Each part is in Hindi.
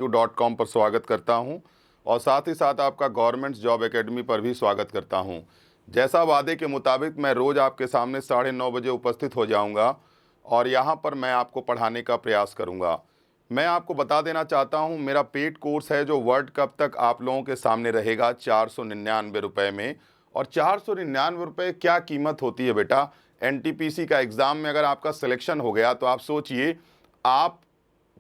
.com पर स्वागत करता हूं और साथ ही साथ आपका गवर्नमेंट जॉब एकेडमी पर भी स्वागत करता हूं। जैसा वादे के मुताबिक मैं रोज़ आपके सामने 9:30 बजे उपस्थित हो जाऊंगा और यहां पर मैं आपको पढ़ाने का प्रयास करूंगा। मैं आपको बता देना चाहता हूं, मेरा पेड कोर्स है जो वर्ल्ड कप तक आप लोगों के सामने रहेगा 499 रुपये में। और 499 रुपये क्या कीमत होती है बेटा। NTPC का एग्ज़ाम में अगर आपका सिलेक्शन हो गया तो आप सोचिए, आप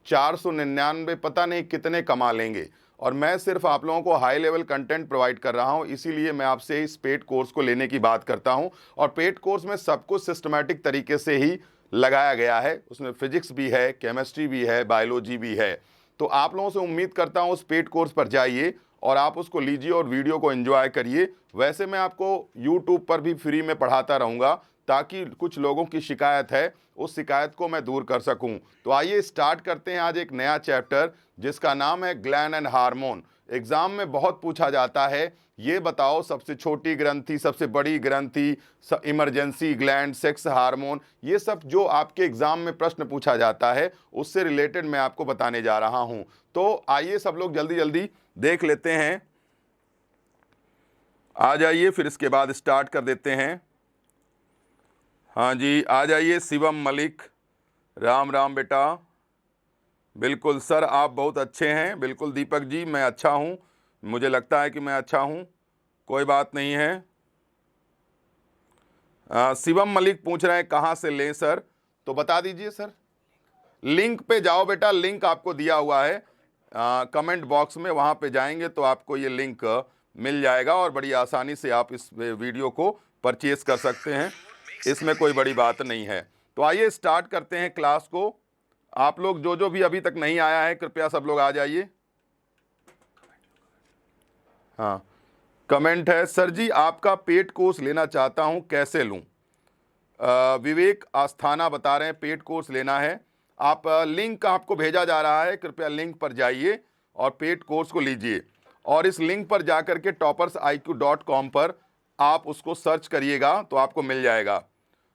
499 पता नहीं कितने कमा लेंगे। और मैं सिर्फ आप लोगों को हाई लेवल कंटेंट प्रोवाइड कर रहा हूं, इसीलिए मैं आपसे इस पेड कोर्स को लेने की बात करता हूं। और पेड कोर्स में सब कुछ सिस्टमैटिक तरीके से ही लगाया गया है, उसमें फिजिक्स भी है, केमिस्ट्री भी है, बायोलॉजी भी है। तो आप लोगों से उम्मीद करता हूं उस पेड कोर्स पर जाइए और आप उसको लीजिए और वीडियो को एंजॉय करिए। वैसे मैं आपको यूट्यूब पर भी फ्री में पढ़ाता रहूँगा ताकि कुछ लोगों की शिकायत है, उस शिकायत को मैं दूर कर सकूं। तो आइए स्टार्ट करते हैं आज एक नया चैप्टर जिसका नाम है ग्लैंड एंड हार्मोन। एग्जाम में बहुत पूछा जाता है, ये बताओ सबसे छोटी ग्रंथि, सबसे बड़ी ग्रंथि, इमरजेंसी ग्लैंड, सेक्स हार्मोन, ये सब जो आपके एग्जाम में प्रश्न पूछा जाता है उससे रिलेटेड मैं आपको बताने जा रहा हूं। तो आइए सब लोग जल्दी जल्दी देख लेते हैं। आ जाइए, फिर इसके बाद स्टार्ट कर देते हैं। हाँ जी, आ जाइए शिवम मलिक, राम राम बेटा। बिल्कुल सर, आप बहुत अच्छे हैं। बिल्कुल दीपक जी, मैं अच्छा हूँ, मुझे लगता है कि मैं अच्छा हूँ, कोई बात नहीं है। शिवम मलिक पूछ रहे हैं कहाँ से लें सर, तो बता दीजिए सर। लिंक पे जाओ बेटा, लिंक आपको दिया हुआ है कमेंट बॉक्स में, वहाँ पे जाएंगे तो आपको ये लिंक मिल जाएगा और बड़ी आसानी से आप इस वीडियो को परचेज कर सकते हैं, इसमें कोई बड़ी बात नहीं है। तो आइए स्टार्ट करते हैं क्लास को। आप लोग जो भी अभी तक नहीं आया है कृपया सब लोग आ जाइए। हाँ, कमेंट है, सर जी आपका पेड कोर्स लेना चाहता हूं, कैसे लूं। विवेक आस्थाना बता रहे हैं पेड कोर्स लेना है। आप लिंक आपको भेजा जा रहा है, कृपया लिंक पर जाइए और पेड कोर्स को लीजिए। और इस लिंक पर जाकर के toppersiq.com पर आप उसको सर्च करिएगा तो आपको मिल जाएगा।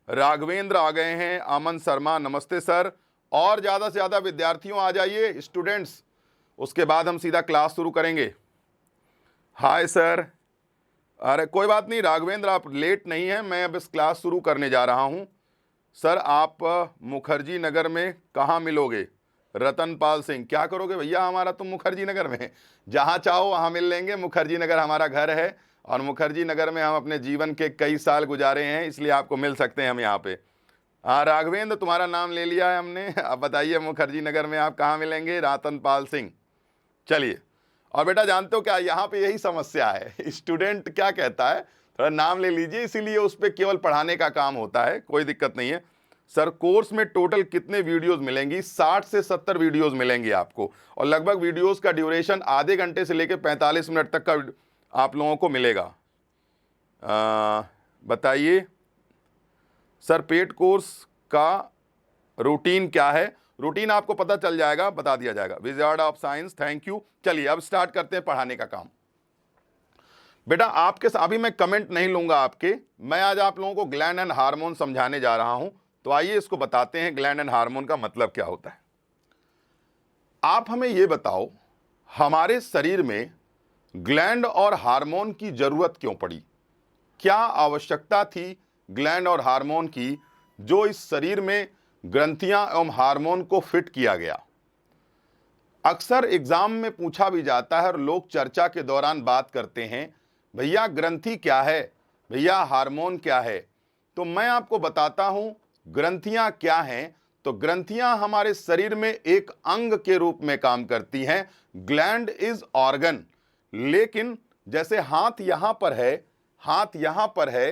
राघवेंद्र आ गए हैं, अमन शर्मा नमस्ते सर। और ज़्यादा से ज़्यादा विद्यार्थियों आ जाइए, स्टूडेंट्स, उसके बाद हम सीधा क्लास शुरू करेंगे। Hi sir. अरे कोई बात नहीं राघवेंद्र, आप लेट नहीं हैं, मैं अब इस क्लास शुरू करने जा रहा हूं। सर आप मुखर्जी नगर में कहाँ मिलोगे। रतनपाल सिंह, क्या करोगे भैया, हमारा तो मुखर्जी नगर में, जहाँ चाहो वहाँ मिल लेंगे। मुखर्जी नगर हमारा घर है और मुखर्जी नगर में हम अपने जीवन के कई साल गुजारे हैं, इसलिए आपको मिल सकते हैं हम यहाँ पे। हाँ राघवेंद्र, तुम्हारा नाम ले लिया है हमने। अब बताइए मुखर्जी नगर में आप कहाँ मिलेंगे। रतनपाल सिंह, चलिए। और बेटा जानते हो क्या, यहाँ पे यही समस्या है, स्टूडेंट क्या कहता है, थोड़ा नाम ले लीजिए, इसीलिए उस पर केवल पढ़ाने का काम होता है, कोई दिक्कत नहीं है। सर कोर्स में टोटल कितने वीडियोस मिलेंगी। 60 से 70 वीडियोस मिलेंगी आपको, और लगभग वीडियोस का ड्यूरेशन आधे घंटे से लेकर 45 मिनट तक का आप लोगों को मिलेगा। बताइए सर पेड कोर्स का रूटीन क्या है। रूटीन आपको पता चल जाएगा, बता दिया जाएगा। Wizard of science, thank you. चलिए अब स्टार्ट करते हैं पढ़ाने का काम। बेटा आपके अभी मैं कमेंट नहीं लूंगा आपके, मैं आज आप लोगों को ग्लैंड एंड हार्मोन समझाने जा रहा हूं। तो आइए इसको बताते हैं ग्लैंड एंड हार्मोन का मतलब क्या होता है। आप हमें यह बताओ, हमारे शरीर में ग्लैंड और हार्मोन की जरूरत क्यों पड़ी। क्या आवश्यकता थी ग्लैंड और हार्मोन की, जो इस शरीर में ग्रंथियां एवं हार्मोन को फिट किया गया। अक्सर एग्जाम में पूछा भी जाता है और लोग चर्चा के दौरान बात करते हैं, भैया ग्रंथि क्या है, भैया हार्मोन क्या है। तो मैं आपको बताता हूं ग्रंथियां क्या हैं। तो ग्रंथियां हमारे शरीर में एक अंग के रूप में काम करती हैं। ग्लैंड इज ऑर्गन, लेकिन जैसे हाथ यहां पर है, हाथ यहां पर है,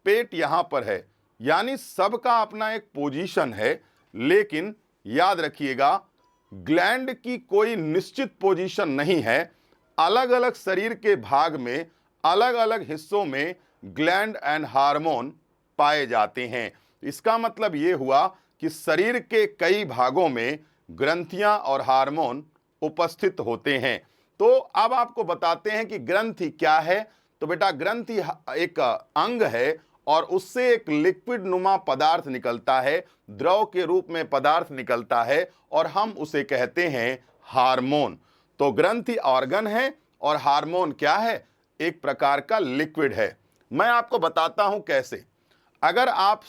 पेट यहां पर है, यानी सबका अपना एक पोजीशन है। लेकिन याद रखिएगा, ग्लैंड की कोई निश्चित पोजीशन नहीं है। अलग अलग शरीर के भाग में, अलग अलग हिस्सों में ग्लैंड एंड हार्मोन पाए जाते हैं। इसका मतलब यह हुआ कि शरीर के कई भागों में ग्रंथियां और हार्मोन उपस्थित होते हैं। तो अब आपको बताते हैं कि ग्रंथि क्या है। तो बेटा ग्रंथि एक अंग है और उससे एक लिक्विड नुमा पदार्थ निकलता है, द्रव के रूप में पदार्थ निकलता है, और हम उसे कहते हैं हार्मोन। तो ग्रंथि ऑर्गन है और हार्मोन क्या है, एक प्रकार का लिक्विड है। मैं आपको बताता हूं कैसे। अगर आप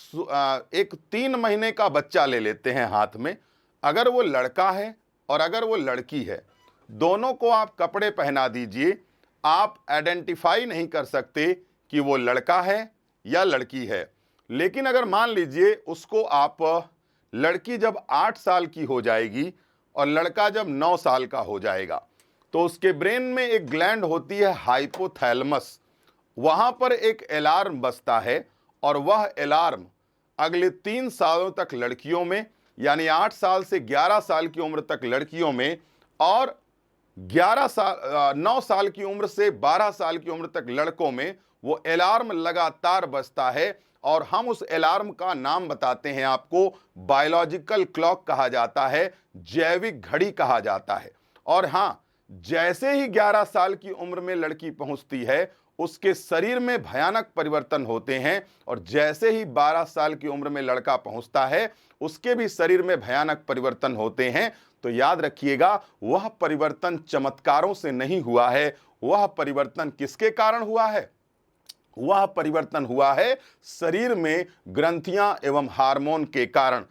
एक 3 महीने का बच्चा ले लेते हैं हाथ में, अगर वो लड़का है और अगर वो लड़की है, दोनों को आप कपड़े पहना दीजिए, आप आइडेंटिफाई नहीं कर सकते कि वो लड़का है या लड़की है। लेकिन अगर मान लीजिए उसको आप, लड़की जब 8 साल की हो जाएगी और लड़का जब 9 साल का हो जाएगा, तो उसके ब्रेन में एक ग्लैंड होती है हाइपोथैलेमस, वहां पर एक अलार्म बजता है और वह अलार्म अगले 3 सालों तक लड़कियों में, यानी 8 साल से 11 साल की उम्र तक लड़कियों में, और 9 साल की उम्र से 12 साल की उम्र तक लड़कों में वो अलार्म लगातार बजता है। और हम उस अलार्म का नाम बताते हैं आपको, बायोलॉजिकल क्लॉक कहा जाता है, जैविक घड़ी कहा जाता है। और हां, जैसे ही 11 साल की उम्र में लड़की पहुंचती है, उसके शरीर में भयानक परिवर्तन होते हैं, और जैसे ही 12 साल की उम्र में लड़का पहुंचता है, उसके भी शरीर में भयानक परिवर्तन होते हैं। तो याद रखिएगा, वह परिवर्तन चमत्कारों से नहीं हुआ है, वह परिवर्तन किसके कारण हुआ है? वह परिवर्तन हुआ है शरीर में ग्रंथियां एवं हार्मोन के कारण।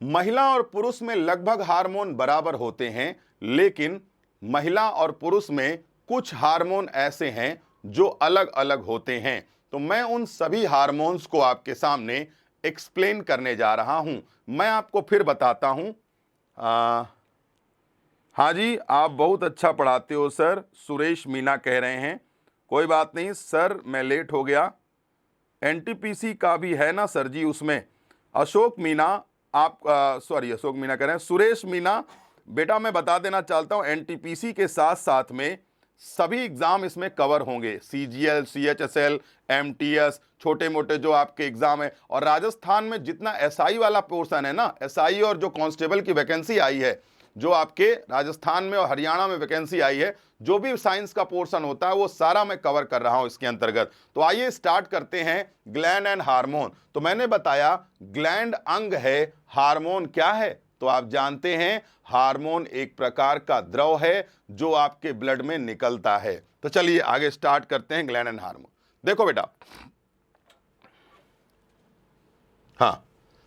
महिला और पुरुष में लगभग हार्मोन बराबर होते हैं, लेकिन महिला और पुरुष में कुछ हार्मोन ऐसे हैं जो अलग अलग होते हैं। तो मैं उन सभी हार्मोन्स को आपके सामने एक्सप्लेन करने जा रहा हूं। मैं आपको फिर बताता हूं। हाँ जी, आप बहुत अच्छा पढ़ाते हो सर, सुरेश मीना कह रहे हैं। कोई बात नहीं सर, मैं लेट हो गया। एनटीपीसी का भी है ना सर जी उसमें? अशोक मीना, आप सॉरी अशोक मीना कह रहे हैं, सुरेश मीना बेटा मैं बता देना चाहता हूं, एनटीपीसी के साथ साथ में सभी एग्जाम इसमें कवर होंगे, सीजीएल, सीएचएसएल, एमटीएस, छोटे मोटे जो आपके एग्जाम है। और राजस्थान में जितना एसआई वाला पोर्शन है ना, एसआई और जो कांस्टेबल की वैकेंसी आई है, जो आपके राजस्थान में और हरियाणा में वैकेंसी आई है, जो भी साइंस का पोर्शन होता है वो सारा मैं कवर कर रहा हूं इसके अंतर्गत। तो आइए स्टार्ट करते हैं, ग्लैंड एंड हार्मोन। तो मैंने बताया ग्लैंड अंग है, हार्मोन क्या है? तो आप जानते हैं हार्मोन एक प्रकार का द्रव है जो आपके ब्लड में निकलता है। तो चलिए आगे स्टार्ट करते हैं ग्लैंड एंड हार्मोन। देखो बेटा, हाँ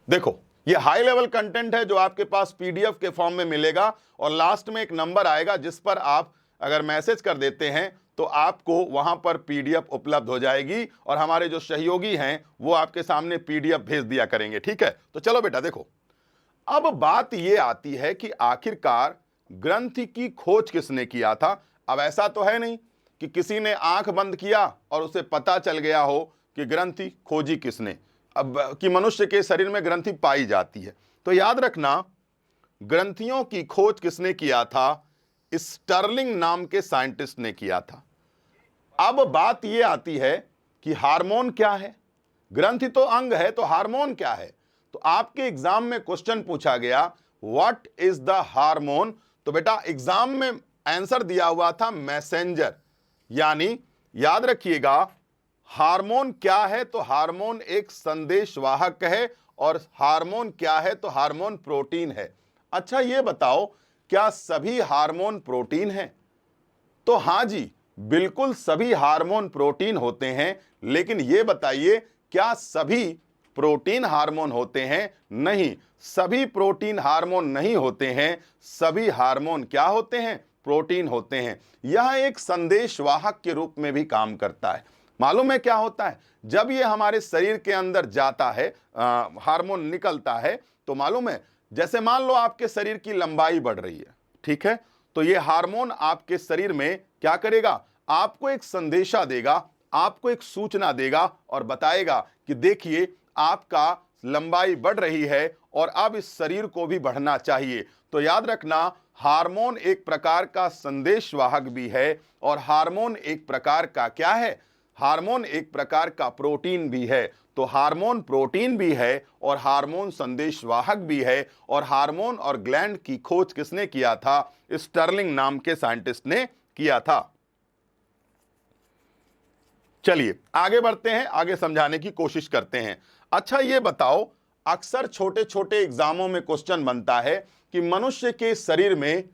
देखो, ये हाई लेवल कंटेंट है जो आपके पास पीडीएफ के फॉर्म में मिलेगा, और लास्ट में एक नंबर आएगा जिस पर आप अगर मैसेज कर देते हैं तो आपको वहां पर पीडीएफ उपलब्ध हो जाएगी, और हमारे जो सहयोगी हैं वो आपके सामने पीडीएफ भेज दिया करेंगे। ठीक है, तो चलो बेटा देखो, अब बात ये आती है कि आखिरकार ग्रंथि की खोज किसने किया था। अब ऐसा तो है नहीं कि किसी ने आंख बंद किया और उसे पता चल गया हो कि ग्रंथि खोजी किसने, अब कि मनुष्य के शरीर में ग्रंथि पाई जाती है। तो याद रखना, ग्रंथियों की खोज किसने किया था? स्टर्लिंग नाम के साइंटिस्ट ने किया था। अब बात यह आती है कि हार्मोन क्या है? ग्रंथि तो अंग है, तो हार्मोन क्या है? तो आपके एग्जाम में क्वेश्चन पूछा गया, व्हाट इज द हार्मोन? तो बेटा एग्जाम में आंसर दिया हुआ था मैसेंजर, यानी याद रखिएगा हार्मोन क्या है? तो हार्मोन एक संदेशवाहक है, और हार्मोन क्या है? तो हार्मोन प्रोटीन है। अच्छा ये बताओ, क्या सभी हार्मोन प्रोटीन हैं? तो हां जी, बिल्कुल सभी हार्मोन प्रोटीन होते हैं, लेकिन यह बताइए क्या सभी प्रोटीन हार्मोन होते हैं? नहीं, सभी प्रोटीन हार्मोन नहीं होते हैं। सभी हार्मोन क्या होते हैं? प्रोटीन होते हैं। यह एक संदेशवाहक के रूप में भी काम करता है। मालूम है क्या होता है? जब यह हमारे शरीर के अंदर जाता है, हार्मोन निकलता है, तो मालूम है, जैसे मान लो आपके शरीर की लंबाई बढ़ रही है, ठीक है, तो यह हार्मोन आपके शरीर में क्या करेगा? आपको एक संदेशा देगा, आपको एक सूचना देगा और बताएगा कि देखिए आपका लंबाई बढ़ रही है और अब इस शरीर को भी बढ़ना चाहिए। तो याद रखना, हार्मोन एक प्रकार का संदेशवाहक भी है, और हार्मोन एक प्रकार का क्या है? हार्मोन एक प्रकार का प्रोटीन भी है। तो हार्मोन प्रोटीन भी है और हार्मोन संदेशवाहक भी है। और हार्मोन और ग्लैंड की खोज किसने किया था? स्टर्लिंग नाम के साइंटिस्ट ने किया था। चलिए आगे बढ़ते हैं, आगे समझाने की कोशिश करते हैं। अच्छा ये बताओ, अक्सर छोटे छोटे एग्जामों में क्वेश्चन बनता है कि मनुष्य के शरीर में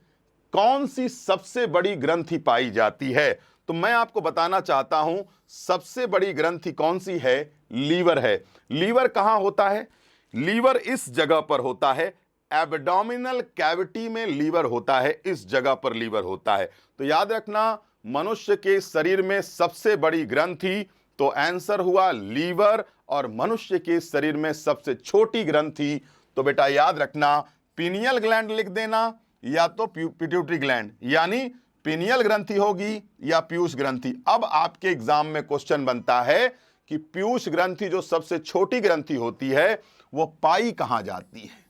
कौन सी सबसे बड़ी ग्रंथि पाई जाती है? तो मैं आपको बताना चाहता हूं सबसे बड़ी ग्रंथि कौन सी है? लीवर है। लीवर कहां होता है? लीवर इस जगह पर होता है, एब्डोमिनल कैविटी में लीवर होता है, इस जगह पर लीवर होता है। तो याद रखना, मनुष्य के शरीर में सबसे बड़ी ग्रंथि, तो आंसर हुआ लीवर, और मनुष्य के शरीर में सबसे छोटी ग्रंथि, तो बेटा याद रखना पीनियल ग्लैंड लिख देना या तो पिट्यूटरी ग्लैंड, यानी पीनियल ग्रंथि होगी या पीयूष ग्रंथि। अब आपके एग्जाम में क्वेश्चन बनता है कि पीयूष ग्रंथि जो सबसे छोटी ग्रंथि होती है वो पाई कहां जाती है?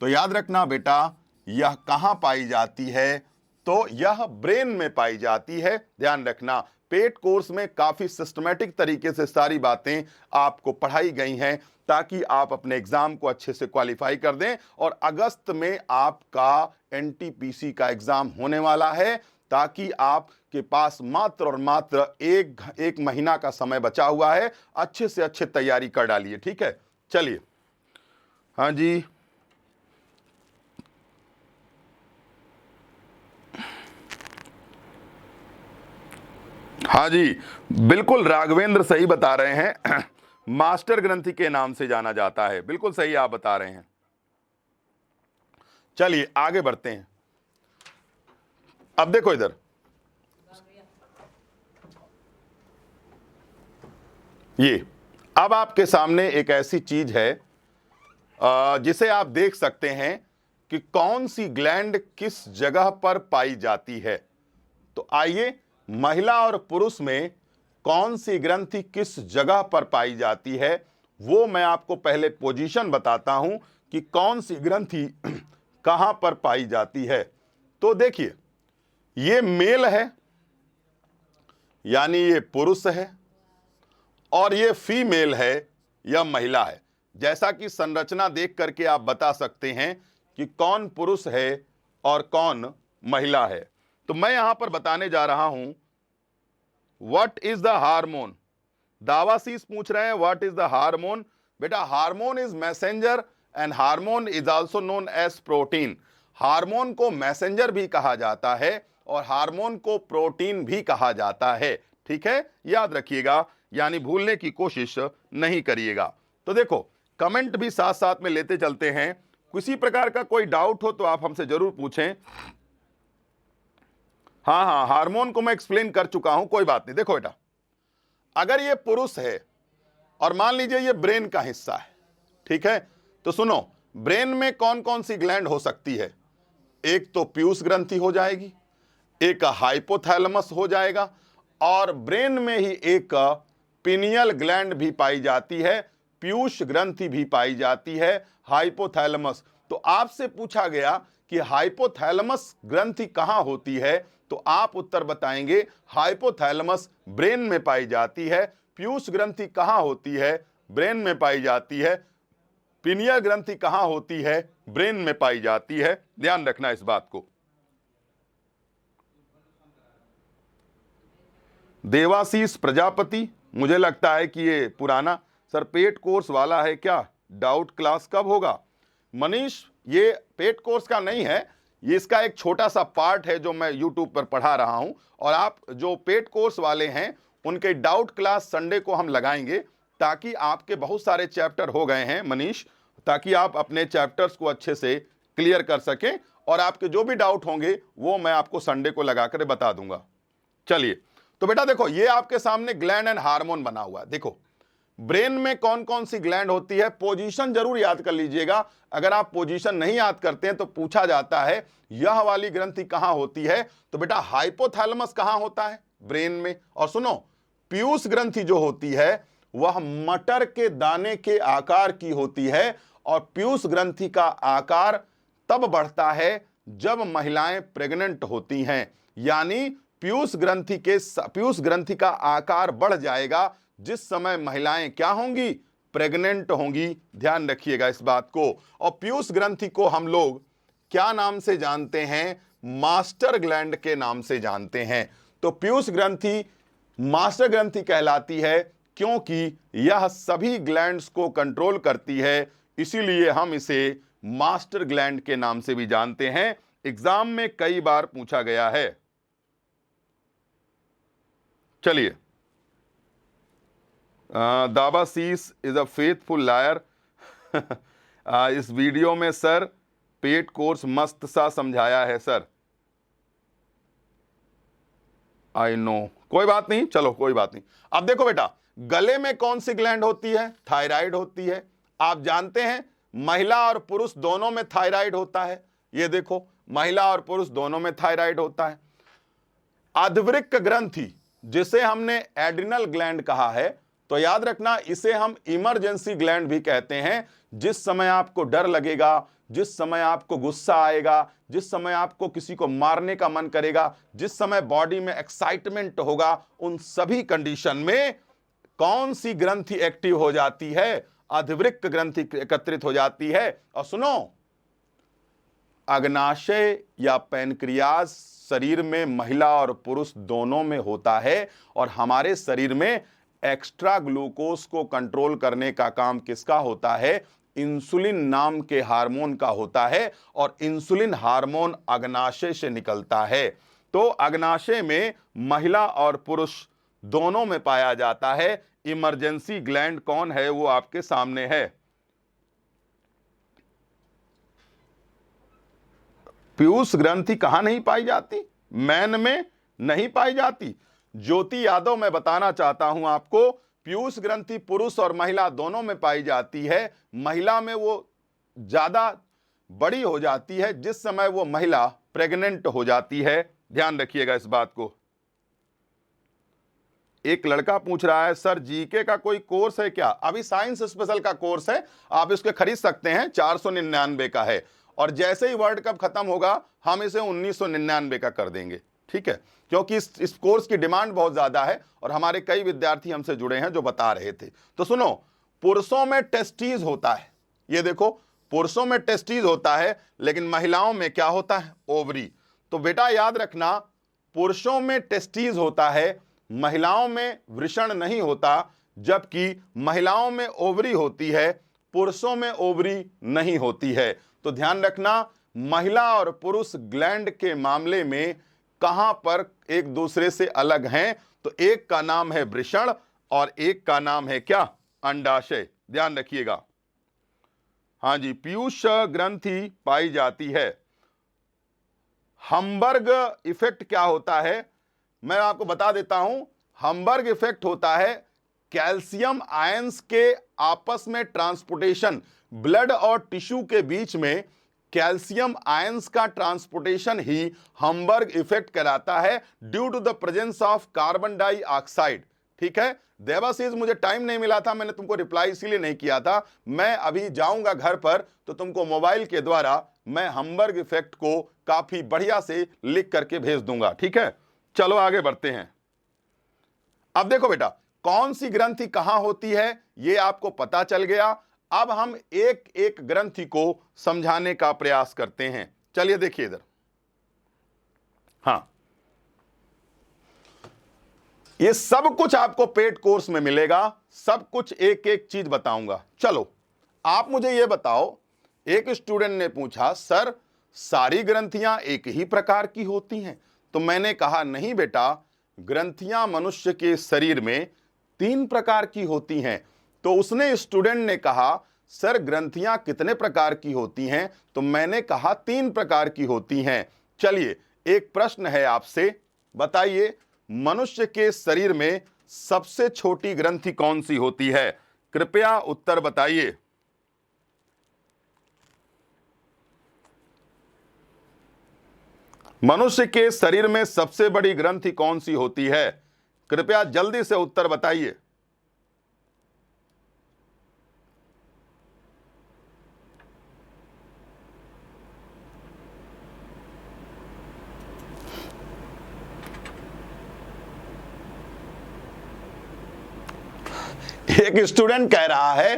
तो याद रखना बेटा, यह कहां पाई जाती है? तो यह ब्रेन में पाई जाती है। ध्यान रखना, पेट कोर्स में काफी सिस्टमैटिक तरीके से सारी बातें आपको पढ़ाई गई हैं ताकि आप अपने एग्जाम को अच्छे से क्वालिफाई कर दें। और अगस्त में आपका एनटीपीसी का एग्जाम होने वाला है, ताकि आपके पास मात्र और मात्र एक महीना का समय बचा हुआ है। अच्छे से अच्छे तैयारी कर डालिए, ठीक है? चलिए, हाँ जी, हाँ जी, बिल्कुल राघवेंद्र सही बता रहे हैं। मास्टर ग्रंथि के नाम से जाना जाता है, बिल्कुल सही आप बता रहे हैं। चलिए आगे बढ़ते हैं। अब देखो इधर, ये अब आपके सामने एक ऐसी चीज है जिसे आप देख सकते हैं कि कौन सी ग्लैंड किस जगह पर पाई जाती है। तो आइए, महिला और पुरुष में कौन सी ग्रंथि किस जगह पर पाई जाती है वो मैं आपको पहले पोजीशन बताता हूं कि कौन सी ग्रंथि कहां पर पाई जाती है। तो देखिए, ये मेल है यानी ये पुरुष है, और ये फीमेल है या महिला है। जैसा कि संरचना देख करके आप बता सकते हैं कि कौन पुरुष है और कौन महिला है। तो मैं यहां पर बताने जा रहा हूं what is the hormone. Devashish पूछ रहे हैं व्हाट इज द हार्मोन। बेटा hormone is messenger and hormone is also known as protein. Hormone को मैसेंजर भी कहा जाता है और हार्मोन को प्रोटीन भी कहा जाता है, ठीक है? याद रखिएगा, यानी भूलने की कोशिश नहीं करिएगा। तो देखो, कमेंट भी साथ साथ में लेते चलते हैं। किसी प्रकार का कोई डाउट हो तो आप हमसे जरूर पूछें। हाँ, हार्मोन को मैं एक्सप्लेन कर चुका हूं, कोई बात नहीं। देखो बेटा, अगर ये पुरुष है और मान लीजिए ये ब्रेन का हिस्सा है, ठीक है? तो सुनो, ब्रेन में कौन कौन सी ग्लैंड हो सकती है? एक तो पीयूष ग्रंथि हो जाएगी, एक हाइपोथैलेमस हो जाएगा, और ब्रेन में ही एक पिनियल ग्लैंड भी पाई जाती है, पीयूष ग्रंथि भी पाई जाती है, हाइपोथैलेमस। तो आपसे पूछा गया कि हाइपोथैलेमस ग्रंथि कहां होती है, तो आप उत्तर बताएंगे हाइपोथैलेमस ब्रेन में पाई जाती है। पीयूष ग्रंथि कहां होती है? ब्रेन में पाई जाती है। पिनियल ग्रंथि कहां होती है? ब्रेन में पाई जाती है। ध्यान रखना इस बात को। देवाशीष प्रजापति, मुझे लगता है कि ये पुराना सर पेट कोर्स वाला है क्या? डाउट क्लास कब होगा? मनीष, ये पेट कोर्स का नहीं है, ये इसका एक छोटा सा पार्ट है जो मैं यूट्यूब पर पढ़ा रहा हूं। और आप जो पेट कोर्स वाले हैं उनके डाउट क्लास संडे को हम लगाएंगे, ताकि आपके बहुत सारे चैप्टर हो गए हैं मनीष, ताकि आप अपने चैप्टर्स को अच्छे से क्लियर कर सकें, और आपके जो भी डाउट होंगे वो मैं आपको संडे को लगाकर बता दूंगा। चलिए, तो बेटा देखो, ये आपके सामने ग्लैंड एंड हार्मोन बना हुआ है। देखो, ब्रेन में कौन कौन सी ग्लैंड होती है, पोजीशन जरूर याद कर लीजिएगा। अगर आप पोजीशन नहीं याद करते हैं तो पूछा जाता है यह वाली ग्रंथि कहां होती है, तो बेटा हाइपोथैलेमस कहां होता है? ब्रेन में। और सुनो, पीयूष ग्रंथि जो होती है वह मटर के दाने के आकार की होती है, और पीयूष ग्रंथि का आकार तब बढ़ता है जब महिलाएं प्रेग्नेंट होती हैं। यानी पीयूष ग्रंथि का आकार बढ़ जाएगा जिस समय महिलाएं क्या होंगी? प्रेग्नेंट होंगी। ध्यान रखिएगा इस बात को। और पीयूष ग्रंथि को हम लोग क्या नाम से जानते हैं? मास्टर ग्लैंड के नाम से जानते हैं। तो पीयूष ग्रंथि मास्टर ग्रंथि कहलाती है क्योंकि यह सभी ग्लैंड्स को कंट्रोल करती है, इसीलिए हम इसे मास्टर ग्लैंड के नाम से भी जानते हैं। एग्जाम में कई बार पूछा गया है। चलिए, दाबाशीस इज अ फेथफुल लायर। इस वीडियो में सर पेट कोर्स मस्त सा समझाया है सर। आई नो, कोई बात नहीं, चलो कोई बात नहीं। अब देखो बेटा, गले में कौन सी ग्लैंड होती है? थायराइड होती है। आप जानते हैं महिला और पुरुष दोनों में थायराइड होता है। ये देखो, महिला और पुरुष दोनों में थायराइड होता है। अधवृक्क ग्रंथि, जिसे हमने एड्रिनल ग्लैंड कहा है, तो याद रखना इसे हम इमरजेंसी ग्लैंड भी कहते हैं। जिस समय आपको डर लगेगा, जिस समय आपको गुस्सा आएगा, जिस समय आपको किसी को मारने का मन करेगा, जिस समय बॉडी में एक्साइटमेंट होगा, उन सभी कंडीशन में कौन सी ग्रंथि एक्टिव हो जाती है? अधवृक्क ग्रंथि एकत्रित हो जाती है। और सुनो, अग्नाशय या पैनक्रियाज शरीर में महिला और पुरुष दोनों में होता है। और हमारे शरीर में एक्स्ट्रा ग्लूकोज को कंट्रोल करने का काम किसका होता है? इंसुलिन नाम के हार्मोन का होता है। और इंसुलिन हार्मोन अग्नाशय से निकलता है। तो अग्नाशय में महिला और पुरुष दोनों में पाया जाता है। इमरजेंसी ग्लैंड कौन है? वो आपके सामने है। पीयूष ग्रंथि कहां नहीं पाई जाती? मैन में नहीं पाई जाती। ज्योति यादव, मैं बताना चाहता हूं आपको, पीयूष ग्रंथि पुरुष और महिला दोनों में पाई जाती है। महिला में वो ज्यादा बड़ी हो जाती है जिस समय वो महिला प्रेग्नेंट हो जाती है। ध्यान रखिएगा इस बात को। एक लड़का पूछ रहा है, सर जीके का कोई कोर्स है क्या? अभी साइंस स्पेशल का कोर्स है, आप इसके खरीद सकते हैं, 499 का है। और जैसे ही वर्ल्ड कप खत्म होगा हम इसे 1999 का कर देंगे, ठीक है? क्योंकि इस कोर्स की डिमांड बहुत ज्यादा है और हमारे कई विद्यार्थी हमसे जुड़े हैं जो बता रहे थे। तो सुनो, पुरुषों में टेस्टीज होता है। ये देखो, पुरुषों में टेस्टीज होता है, लेकिन महिलाओं में क्या होता है? ओवरी। तो बेटा याद रखना, पुरुषों में टेस्टीज होता है, महिलाओं में वृषण नहीं होता। जबकि महिलाओं में ओवरी होती है, पुरुषों में ओवरी नहीं होती है। तो ध्यान रखना, महिला और पुरुष ग्लैंड के मामले में कहां पर एक दूसरे से अलग हैं? तो एक का नाम है वृषण और एक का नाम है क्या? अंडाशय। ध्यान रखिएगा। हां जी, पीयूष ग्रंथि पाई जाती है। हम्बर्ग इफेक्ट क्या होता है? मैं आपको बता देता हूं। हम्बर्ग इफेक्ट होता है कैल्शियम आयंस के आपस में ट्रांसपोर्टेशन, ब्लड और टिश्यू के बीच में कैल्शियम आयंस का ट्रांसपोर्टेशन ही हम्बर्ग इफेक्ट कहलाता है, due to the presence of carbon dioxide. ठीक है देवाशीष, मुझे टाइम नहीं मिला था, मैंने तुमको रिप्लाई इसीलिए नहीं किया था। मैं अभी जाऊंगा घर पर तो तुमको मोबाइल के द्वारा मैं हम्बर्ग इफेक्ट को काफी बढ़िया से लिख करके भेज दूंगा। ठीक है, चलो आगे बढ़ते हैं। अब देखो बेटा, कौन सी ग्रंथि कहां होती है ये आपको पता चल गया। अब हम एक एक ग्रंथि को समझाने का प्रयास करते हैं। चलिए देखिए इधर। हां, ये सब कुछ आपको पेड कोर्स में मिलेगा, सब कुछ एक एक चीज बताऊंगा। चलो आप मुझे ये बताओ, एक स्टूडेंट ने पूछा सर सारी ग्रंथियां एक ही प्रकार की होती हैं? तो मैंने कहा नहीं बेटा, ग्रंथियां मनुष्य के शरीर में 3 प्रकार की होती हैं। तो उसने, स्टूडेंट ने कहा सर ग्रंथियां कितने प्रकार की होती हैं? तो मैंने कहा 3 प्रकार की होती हैं। चलिए एक प्रश्न है आपसे, बताइए मनुष्य के शरीर में सबसे छोटी ग्रंथि कौन सी होती है? कृपया उत्तर बताइए। मनुष्य के शरीर में सबसे बड़ी ग्रंथि कौन सी होती है? कृपया जल्दी से उत्तर बताइए। एक स्टूडेंट कह रहा है,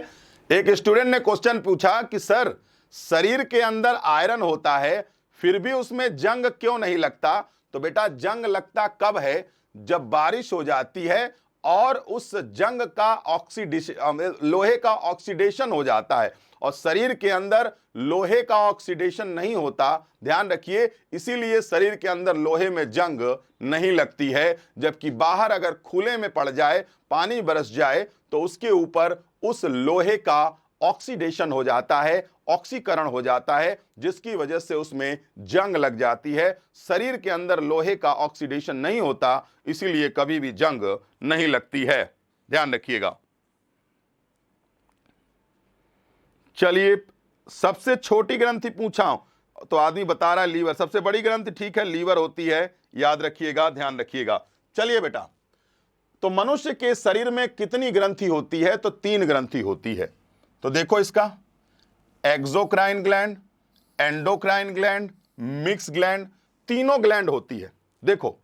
एक स्टूडेंट ने क्वेश्चन पूछा कि सर शरीर के अंदर आयरन होता है फिर भी उसमें जंग क्यों नहीं लगता? तो बेटा जंग लगता कब है? जब बारिश हो जाती है और उस जंग का ऑक्सीडेशन, लोहे का ऑक्सीडेशन हो जाता है, और शरीर के अंदर लोहे का ऑक्सीडेशन नहीं होता, ध्यान रखिए, इसीलिए शरीर के अंदर लोहे में जंग नहीं लगती है। जबकि बाहर अगर खुले में पड़ जाए, पानी बरस जाए, तो उसके ऊपर उस लोहे का ऑक्सीडेशन हो जाता है, ऑक्सीकरण हो जाता है, जिसकी वजह से उसमें जंग लग जाती है। शरीर के अंदर लोहे का ऑक्सीडेशन नहीं होता, इसीलिए कभी भी जंग नहीं लगती है, ध्यान रखिएगा। चलिए, सबसे छोटी ग्रंथि पूछा तो आदमी बता रहा है लीवर। सबसे बड़ी ग्रंथि ठीक है, लीवर होती है, याद रखिएगा, ध्यान रखिएगा। चलिए बेटा, तो मनुष्य के शरीर में कितनी ग्रंथि होती है? तो 3 ग्रंथि होती है। तो देखो इसका, exocrine gland, endocrine gland, mix gland, तीनों ग्लैंड होती है। देखो,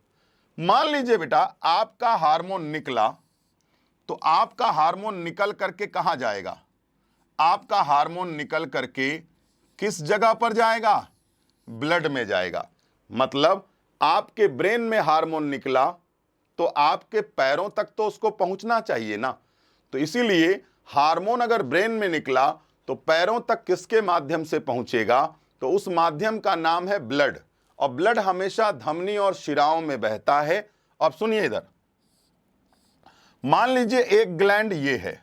मान लीजिए बेटा आपका हार्मोन निकला, तो आपका हार्मोन निकल करके कहां जाएगा? आपका हार्मोन निकल करके किस जगह पर जाएगा? ब्लड में जाएगा। मतलब आपके ब्रेन में हार्मोन निकला तो आपके पैरों तक तो उसको पहुंचना चाहिए ना। तो इसीलिए हार्मोन अगर ब्रेन में निकला तो पैरों तक किसके माध्यम से पहुंचेगा? तो उस माध्यम का नाम है ब्लड, और ब्लड हमेशा धमनी और शिराओं में बहता है। अब सुनिए इधर, मान लीजिए एक ग्लैंड ये है,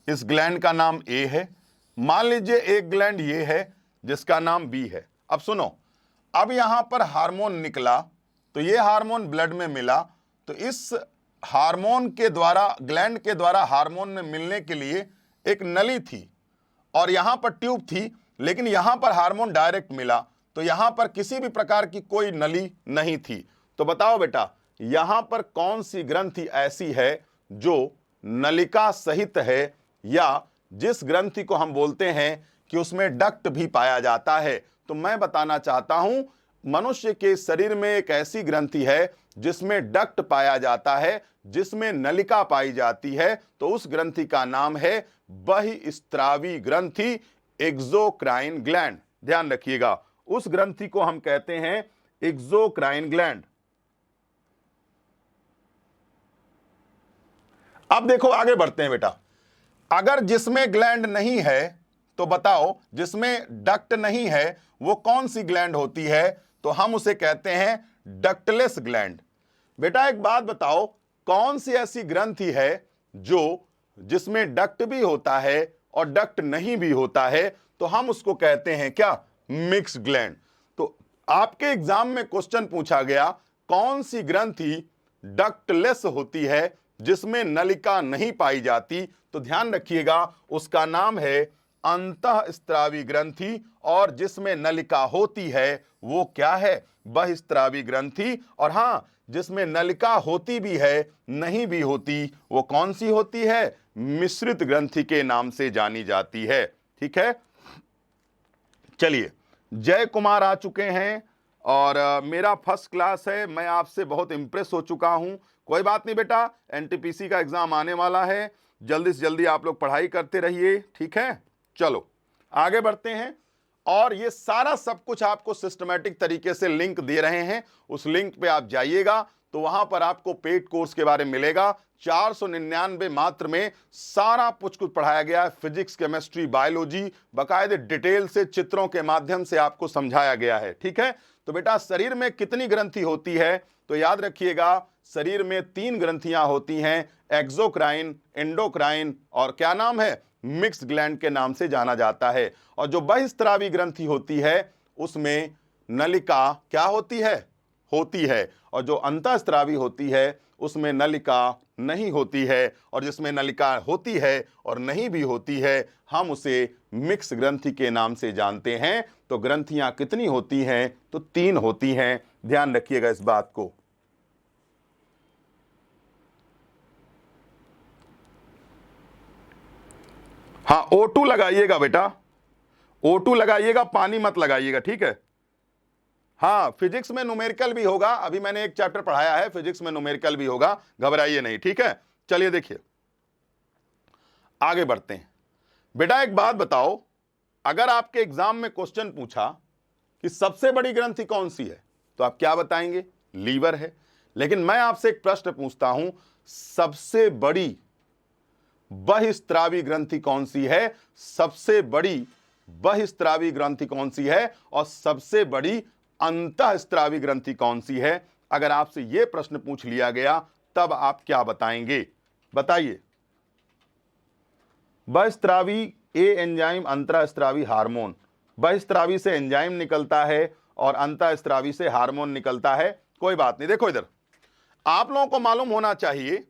इस ग्लैंड का नाम ए है। मान लीजिए एक ग्लैंड ये है जिसका नाम बी है। अब सुनो, अब यहां पर हार्मोन निकला तो ये हार्मोन ब्लड में मिला, तो इस हार्मोन के द्वारा, ग्लैंड के द्वारा हार्मोन में मिलने के लिए एक नली थी और यहां पर ट्यूब थी, लेकिन यहां पर हार्मोन डायरेक्ट मिला, तो यहां पर किसी भी प्रकार की कोई नली नहीं थी। तो बताओ बेटा, यहां पर कौन सी ग्रंथि ऐसी है जो नलिका सहित है, या जिस ग्रंथि को हम बोलते हैं कि उसमें डक्ट भी पाया जाता है? तो मैं बताना चाहता हूं, मनुष्य के शरीर में एक ऐसी ग्रंथि है जिसमें डक्ट पाया जाता है, जिसमें नलिका पाई जाती है। तो उस ग्रंथि का नाम है बहिस्त्रावी ग्रंथि, एक्सोक्राइन ग्लैंड। ध्यान रखिएगा, उस ग्रंथि को हम कहते हैं एक्सोक्राइन ग्लैंड। अब देखो, आगे बढ़ते हैं बेटा। अगर जिसमें ग्लैंड नहीं है, तो बताओ, जिसमें डक्ट नहीं है वो कौन सी ग्लैंड होती है? तो हम उसे कहते हैं डक्टलेस ग्लैंड। बेटा एक बात बताओ, कौन सी ऐसी ग्रंथि है जो जिसमें डक्ट भी होता है और डक्ट नहीं भी होता है? तो हम उसको कहते हैं क्या? Mix gland. तो आपके एग्जाम में क्वेश्चन पूछा गया, कौन सी ग्रंथि डक्टलेस होती है, जिसमें नलिका नहीं पाई जाती? तो ध्यान रखिएगा, उसका नाम है अंतःस्त्रावी ग्रंथि, और जिसमें नलिका होती है वो क्या है? बहिस्त्रावी ग्रंथि। और हां, जिसमें नलिका होती भी है, नहीं भी होती, वो कौन सी होती है? मिश्रित ग्रंथि के नाम से जानी जाती है। ठीक है, चलिए, जय कुमार आ चुके हैं और मेरा फर्स्ट क्लास है, मैं आपसे बहुत इंप्रेस हो चुका हूं। कोई बात नहीं बेटा, एनटीपीसी का एग्जाम आने वाला है, जल्दी से जल्दी आप लोग पढ़ाई करते रहिए, ठीक है। चलो आगे बढ़ते हैं, और ये सारा सब कुछ आपको सिस्टमैटिक तरीके से लिंक दे रहे हैं, उस लिंक पे आप जाइएगा तो वहां पर आपको पेड कोर्स के बारे में मिलेगा। 499 मात्र में सारा कुछ पढ़ाया गया है, फिजिक्स, केमिस्ट्री, बायोलॉजी, बाकायदे डिटेल से चित्रों के माध्यम से आपको समझाया गया है। ठीक है, तो बेटा शरीर में कितनी ग्रंथि होती है? तो याद रखिएगा, शरीर में 3 ग्रंथियां होती हैं, एक्सोक्राइन, एंडोक्राइन, और क्या नाम है? मिक्स ग्लैंड के नाम से जाना जाता है। और जो बहिस्त्रावी ग्रंथि होती है उसमें नलिका क्या होती है? होती है। और जो अंतःस्त्रावी होती है उसमें नलिका नहीं होती है, और जिसमें नलिका होती है और नहीं भी होती है हम उसे मिक्स ग्रंथि के नाम से जानते हैं। तो ग्रंथियां कितनी होती हैं? तो 3 होती हैं, ध्यान रखिएगा इस बात को। हाँ, O2 लगाइएगा बेटा, O2 लगाइएगा, पानी मत लगाइएगा, ठीक है। हाँ, फिजिक्स में न्यूमेरिकल भी होगा, अभी मैंने एक चैप्टर पढ़ाया है, फिजिक्स में न्यूमेरिकल भी होगा, घबराइए नहीं, ठीक है। चलिए देखिए, आगे बढ़ते हैं। बेटा एक बात बताओ, अगर आपके एग्जाम में क्वेश्चन पूछा कि सबसे बड़ी ग्रंथि कौन सी है, तो आप क्या बताएंगे? लीवर है। लेकिन मैं आपसे एक प्रश्न पूछता हूं, सबसे बड़ी बहिस्त्रावी ग्रंथि कौन सी है? सबसे बड़ी बहिस्त्रावी ग्रंथि कौन सी है और सबसे बड़ी अंतःस्त्रावी ग्रंथि कौन सी है? अगर आपसे यह प्रश्न पूछ लिया गया तब आप क्या बताएंगे? बताइए। बहिस्त्रावी ए एंजाइम, अंतःस्त्रावी हार्मोन। बहिस्त्रावी से एंजाइम निकलता है और अंतःस्त्रावी से हार्मोन निकलता है। कोई बात नहीं, देखो इधर आप लोगों को मालूम होना चाहिए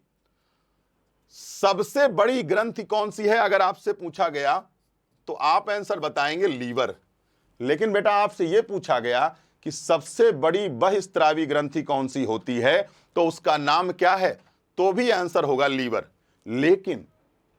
सबसे बड़ी ग्रंथि कौन सी है। अगर आपसे पूछा गया तो आप आंसर बताएंगे लीवर। लेकिन बेटा आपसे यह पूछा गया कि सबसे बड़ी बहिस्त्रावी ग्रंथि कौन सी होती है, तो उसका नाम क्या है, तो भी आंसर होगा लीवर। लेकिन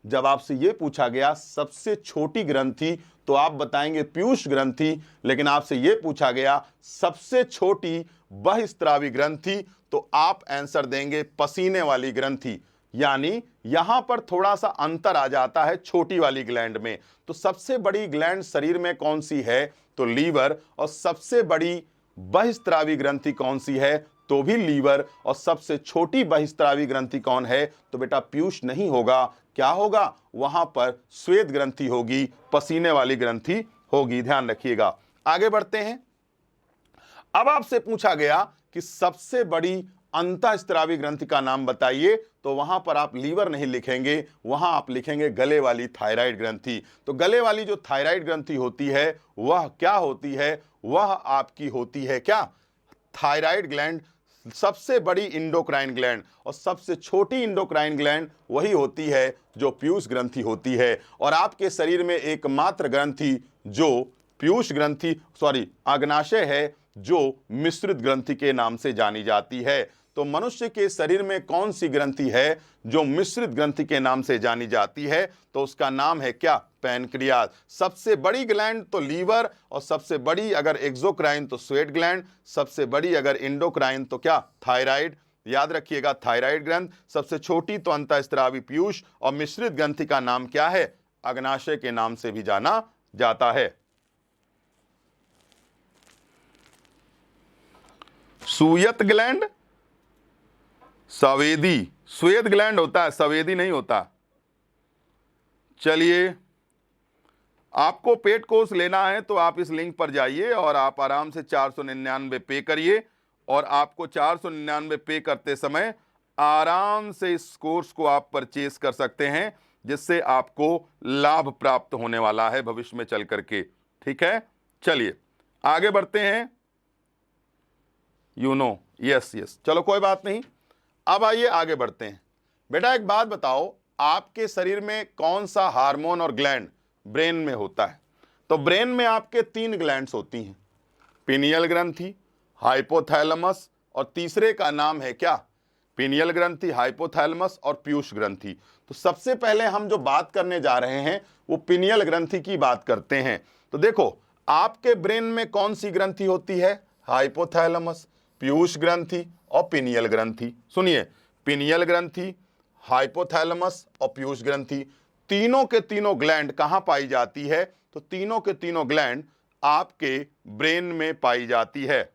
जब आपसे यह पूछा गया सबसे छोटी ग्रंथि, तो आप बताएंगे पीयूष ग्रंथि। लेकिन आपसे यह पूछा गया सबसे छोटी बहिस्त्रावी ग्रंथि, तो आप आंसर देंगे पसीने वाली ग्रंथि। यानी यहां पर थोड़ा सा अंतर आ जाता है छोटी वाली ग्लैंड में। तो सबसे बड़ी ग्लैंड शरीर में कौन सी है, तो लीवर। और सबसे बड़ी बहिस्त्रावी ग्रंथि कौन सी है, तो भी लीवर। और सबसे छोटी बहिस्त्रावी ग्रंथि कौन है, तो बेटा पीयूष नहीं होगा। क्या होगा, वहां पर श्वेत ग्रंथि होगी, पसीने वाली ग्रंथि होगी। ध्यान रखिएगा। आगे बढ़ते हैं। अब आपसे पूछा गया कि सबसे बड़ी अंतःस्त्रावी ग्रंथि का नाम बताइए, तो वहां पर आप लीवर नहीं लिखेंगे, वहां आप लिखेंगे गले वाली थायराइड ग्रंथि। तो गले वाली जो थायराइड ग्रंथि होती है वह क्या होती है, वह आपकी होती है क्या, थायराइड ग्लैंड। सबसे बड़ी इंडोक्राइन ग्लैंड और सबसे छोटी इंडोक्राइन ग्लैंड वही होती है जो पीयूष ग्रंथि होती है। और आपके शरीर में एकमात्र ग्रंथि जो पीयूष ग्रंथि अग्नाशय है, जो मिश्रित ग्रंथि के नाम से जानी जाती है। तो मनुष्य के शरीर में कौन सी ग्रंथि है जो मिश्रित ग्रंथि के नाम से जानी जाती है, तो उसका नाम है क्या, पैनक्रियाज। सबसे बड़ी ग्लैंड तो लीवर, और सबसे बड़ी अगर एक्सोक्राइन तो स्वेट ग्लैंड, सबसे बड़ी अगर इंडोक्राइन तो क्या, थायराइड। याद रखिएगा थायराइड ग्रंथ। सबसे छोटी तो अंतःस्त्रावी पीयूष, और मिश्रित ग्रंथि का नाम क्या है, अग्नाशय के नाम से भी जाना जाता है। सूयत ग्लैंड, संवेदी, श्वेत ग्लैंड होता है, संवेदी नहीं होता। चलिए, आपको पेट कोर्स लेना है तो आप इस लिंक पर जाइए और आप आराम से 499 पे करिए। और आपको 499 पे करते समय आराम से इस कोर्स को आप परचेज कर सकते हैं, जिससे आपको लाभ प्राप्त होने वाला है भविष्य में चल करके। ठीक है, चलिए आगे बढ़ते हैं। यस, चलो कोई बात नहीं। अब आइए आगे बढ़ते हैं। बेटा एक बात बताओ, आपके शरीर में कौन सा हार्मोन और ग्लैंड ब्रेन में होता है? तो ब्रेन में आपके 3 ग्लैंड्स होती हैं, पिनियल ग्रंथि, हाइपोथैलेमस, और तीसरे का नाम है क्या, पिनियल ग्रंथि, हाइपोथैलेमस और पीयूष ग्रंथि। तो सबसे पहले हम जो बात करने जा रहे हैं वो पिनियल ग्रंथि की बात करते हैं। तो देखो आपके ब्रेन में कौन सी ग्रंथि होती है, हाइपोथैलेमस, पीयूष ग्रंथि और पिनियल ग्रंथि। सुनिए, पिनियल ग्रंथि, हाइपोथैलेमस और पीयूष ग्रंथि, तीनों के तीनों ग्लैंड कहां पाई जाती है, तो तीनों के तीनों ग्लैंड आपके ब्रेन में पाई जाती है।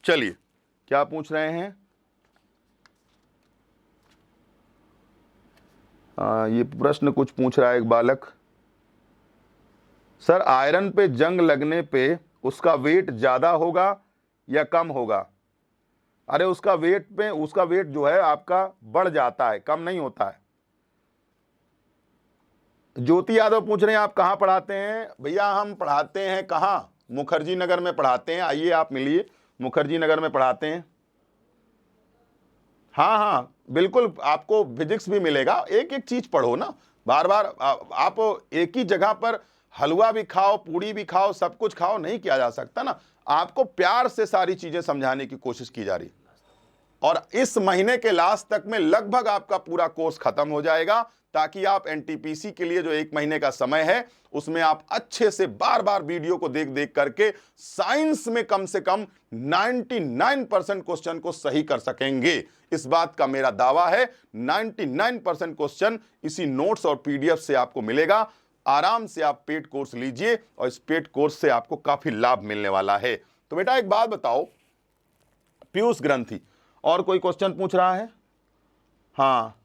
चलिए क्या पूछ रहे हैं, ये प्रश्न कुछ पूछ रहा है एक बालक, सर आयरन पे जंग लगने पे उसका वेट ज्यादा होगा या कम होगा? अरे उसका वेट जो है आपका बढ़ जाता है, कम नहीं होता है। ज्योति यादव पूछ रहे हैं आप कहाँ पढ़ाते हैं? भैया हम पढ़ाते हैं कहाँ, मुखर्जी नगर में पढ़ाते हैं। आइए आप मिलिए, मुखर्जी नगर में पढ़ाते हैं। हाँ बिल्कुल, आपको फिजिक्स भी मिलेगा। एक एक चीज पढ़ो ना, बार बार आप एक ही जगह पर हलवा भी खाओ, पूड़ी भी खाओ, सब कुछ खाओ, नहीं किया जा सकता ना। आपको प्यार से सारी चीजें समझाने की कोशिश की जा रही, और इस महीने के लास्ट तक में लगभग आपका पूरा कोर्स खत्म हो जाएगा, ताकि आप एनटीपीसी के लिए जो 1 महीने का समय है उसमें आप अच्छे से बार बार वीडियो को देख देख करके साइंस में कम से कम 99% क्वेश्चन को सही कर सकेंगे। इस बात का मेरा दावा है। 99% क्वेश्चन इसी नोट्स और पीडीएफ से आपको मिलेगा। आराम से आप पेड कोर्स लीजिए और इस पेड कोर्स से आपको काफी लाभ मिलने वाला है। तो बेटा एक बात बताओ, पीयूष ग्रंथि। और कोई क्वेश्चन पूछ रहा है? हाँ,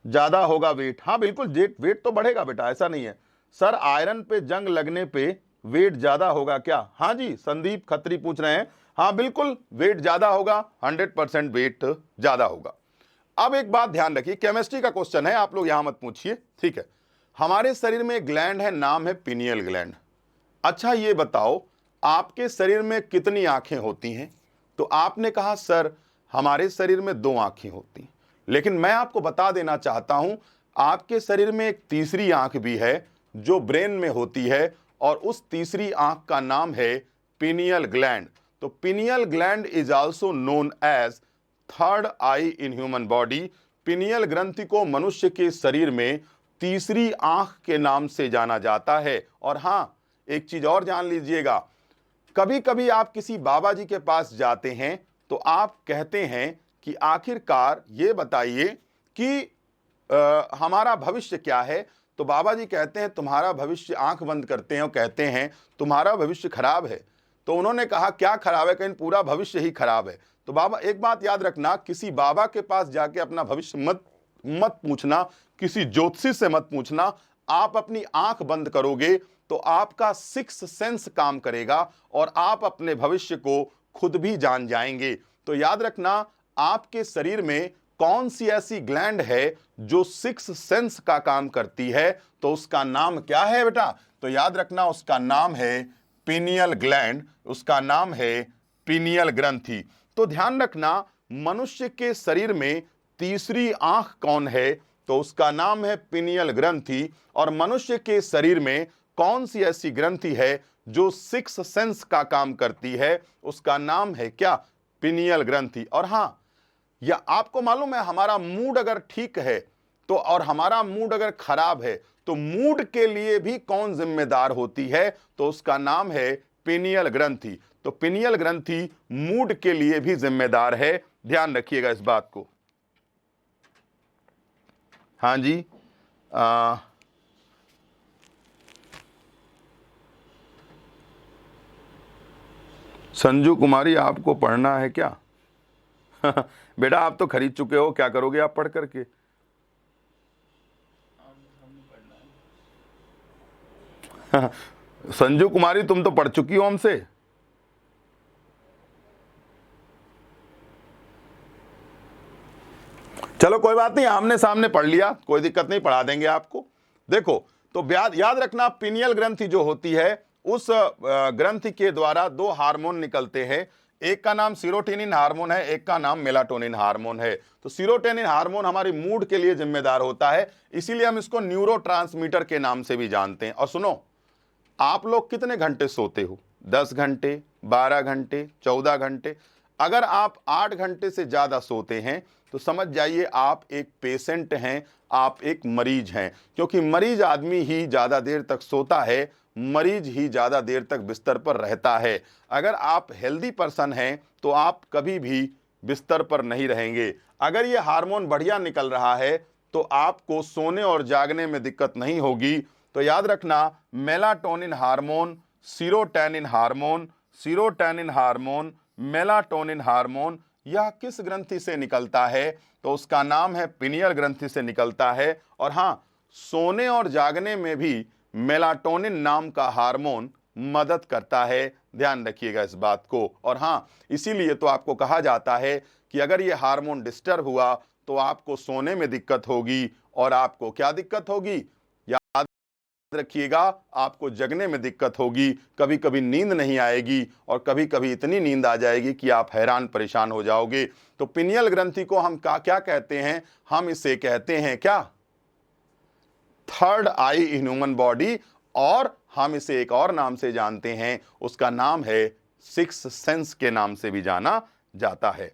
ज्यादा होगा वेट। हाँ बिल्कुल, वेट तो बढ़ेगा बेटा, ऐसा नहीं है। सर आयरन पे जंग लगने पे वेट ज्यादा होगा क्या? हाँ जी, संदीप खत्री पूछ रहे हैं। हाँ बिल्कुल, वेट ज्यादा होगा, 100% वेट ज्यादा होगा। अब एक बात ध्यान रखिए, केमिस्ट्री का क्वेश्चन है, आप लोग यहां मत पूछिए, ठीक है। हमारे शरीर में एक ग्लैंड है, नाम है पिनियल ग्लैंड। अच्छा ये बताओ, आपके शरीर में कितनी आंखें होती हैं? तो आपने कहा सर हमारे शरीर में 2 आंखें होती हैं, लेकिन मैं आपको बता देना चाहता हूं आपके शरीर में एक तीसरी आंख भी है जो ब्रेन में होती है, और उस तीसरी आंख का नाम है पिनियल ग्लैंड। तो pineal gland is also known as third eye in human body. Pineal ग्रंथि को मनुष्य के शरीर में तीसरी आंख के नाम से जाना जाता है। और हां, एक चीज और जान लीजिएगा, कभी कभी आप किसी बाबा जी के पास जाते हैं तो आप कहते हैं कि आखिरकार ये बताइए कि हमारा भविष्य क्या है? तो बाबा जी कहते हैं तुम्हारा भविष्य, आंख बंद करते हैं और कहते हैं तुम्हारा भविष्य खराब है। तो उन्होंने कहा क्या खराब है? कहीं पूरा भविष्य ही खराब है। तो बाबा, एक बात याद रखना, किसी बाबा के पास जाके अपना भविष्य मत पूछना, किसी ज्योतिषी से मत पूछना। आप अपनी आंख बंद करोगे तो आपका सिक्स सेंस काम करेगा और आप अपने भविष्य को खुद भी जान जाएंगे। तो याद रखना, आपके शरीर में कौन सी ऐसी ग्लैंड है जो सिक्स सेंस का काम करती है? तो उसका नाम क्या है बेटा? तो याद रखना, उसका नाम है पिनियल ग्लैंड, उसका नाम है पिनियल ग्रंथि। तो ध्यान रखना, मनुष्य के शरीर में तीसरी आंख कौन है? तो उसका नाम है पिनियल ग्रंथि। और मनुष्य के शरीर में कौन सी ऐसी ग्रंथि है जो सिक्स सेंस का काम करती है? उसका नाम है क्या? पिनियल ग्रंथि। और हां, या आपको मालूम है, हमारा मूड अगर ठीक है तो, और हमारा मूड अगर खराब है तो मूड के लिए भी कौन जिम्मेदार होती है? तो उसका नाम है पिनियल ग्रंथि। तो पिनियल ग्रंथि मूड के लिए भी जिम्मेदार है, ध्यान रखिएगा इस बात को। हाँ जी, संजू कुमारी आपको पढ़ना है क्या? बेटा आप तो खरीद चुके हो, क्या करोगे आप पढ़ करके? संजू कुमारी तुम तो पढ़ चुकी हो हमसे। चलो कोई बात नहीं, आमने सामने पढ़ लिया, कोई दिक्कत नहीं, पढ़ा देंगे आपको। देखो, तो याद रखना, पिनियल ग्रंथि जो होती है, उस ग्रंथि के द्वारा 2 हार्मोन निकलते हैं। एक का नाम सीरोटोनिन हार्मोन है, एक का नाम मेलाटोनिन हार्मोन है। तो सीरोटोनिन हार्मोन हमारी मूड के लिए जिम्मेदार होता है, इसीलिए हम इसको न्यूरोट्रांसमीटर के नाम से भी जानते हैं। और सुनो, आप लोग कितने घंटे सोते हो? 10 घंटे, 12 घंटे, 14 घंटे? अगर आप 8 घंटे से ज्यादा सोते हैं तो समझ जाइए आप एक पेशेंट हैं, आप एक मरीज हैं, क्योंकि मरीज आदमी ही ज्यादा देर तक सोता है, मरीज ही ज्यादा देर तक बिस्तर पर रहता है। अगर आप हेल्दी पर्सन हैं तो आप कभी भी बिस्तर पर नहीं रहेंगे। अगर ये हार्मोन बढ़िया निकल रहा है तो आपको सोने और जागने में दिक्कत नहीं होगी। तो याद रखना, melatonin hormone, serotonin hormone, serotonin hormone, melatonin hormone, यह किस ग्रंथि से निकलता है? तो उसका नाम है पिनियल ग्रंथि से निकलता है। और हां, सोने और जागने में भी मेलाटोनिन नाम का हार्मोन मदद करता है, ध्यान रखिएगा इस बात को। और हां, इसीलिए तो आपको कहा जाता है कि अगर ये हार्मोन डिस्टर्ब हुआ तो आपको सोने में दिक्कत होगी, और आपको क्या दिक्कत होगी? याद रखिएगा, आपको जगने में दिक्कत होगी, कभी कभी नींद नहीं आएगी, और कभी कभी इतनी नींद आ जाएगी कि आप हैरान परेशान हो जाओगे। तो पिनियल ग्रंथि को हम क्या कहते हैं? हम इसे कहते हैं क्या? Third eye in human body. और हम इसे एक और नाम से जानते हैं, उसका नाम है सिक्स सेंस के नाम से भी जाना जाता है।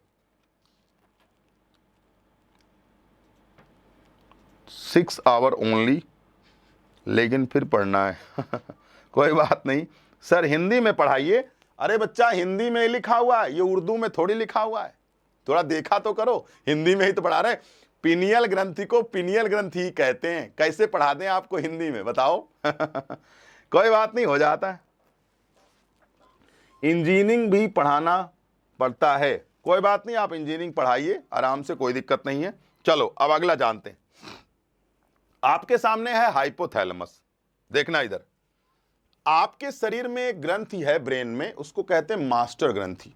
6 आवर ओनली, लेकिन फिर पढ़ना है। कोई बात नहीं सर, हिंदी में पढ़ाइए। अरे बच्चा, हिंदी में ही लिखा हुआ है, ये उर्दू में थोड़ी लिखा हुआ है, थोड़ा देखा तो करो, हिंदी में ही तो पढ़ा रहे। पिनियल ग्रंथि को पिनियल ग्रंथि ही कहते हैं, कैसे पढ़ा दें आपको हिंदी में, बताओ? कोई बात नहीं, हो जाता है। इंजीनियरिंग भी पढ़ाना पड़ता है। कोई बात नहीं, आप इंजीनियरिंग पढ़ाइए आराम से, कोई दिक्कत नहीं है। चलो अब अगला जानते हैं। आपके सामने है हाइपोथैलेमस। देखना इधर, आपके शरीर में एक ग्रंथि है ब्रेन में, उसको कहते हैं मास्टर ग्रंथि।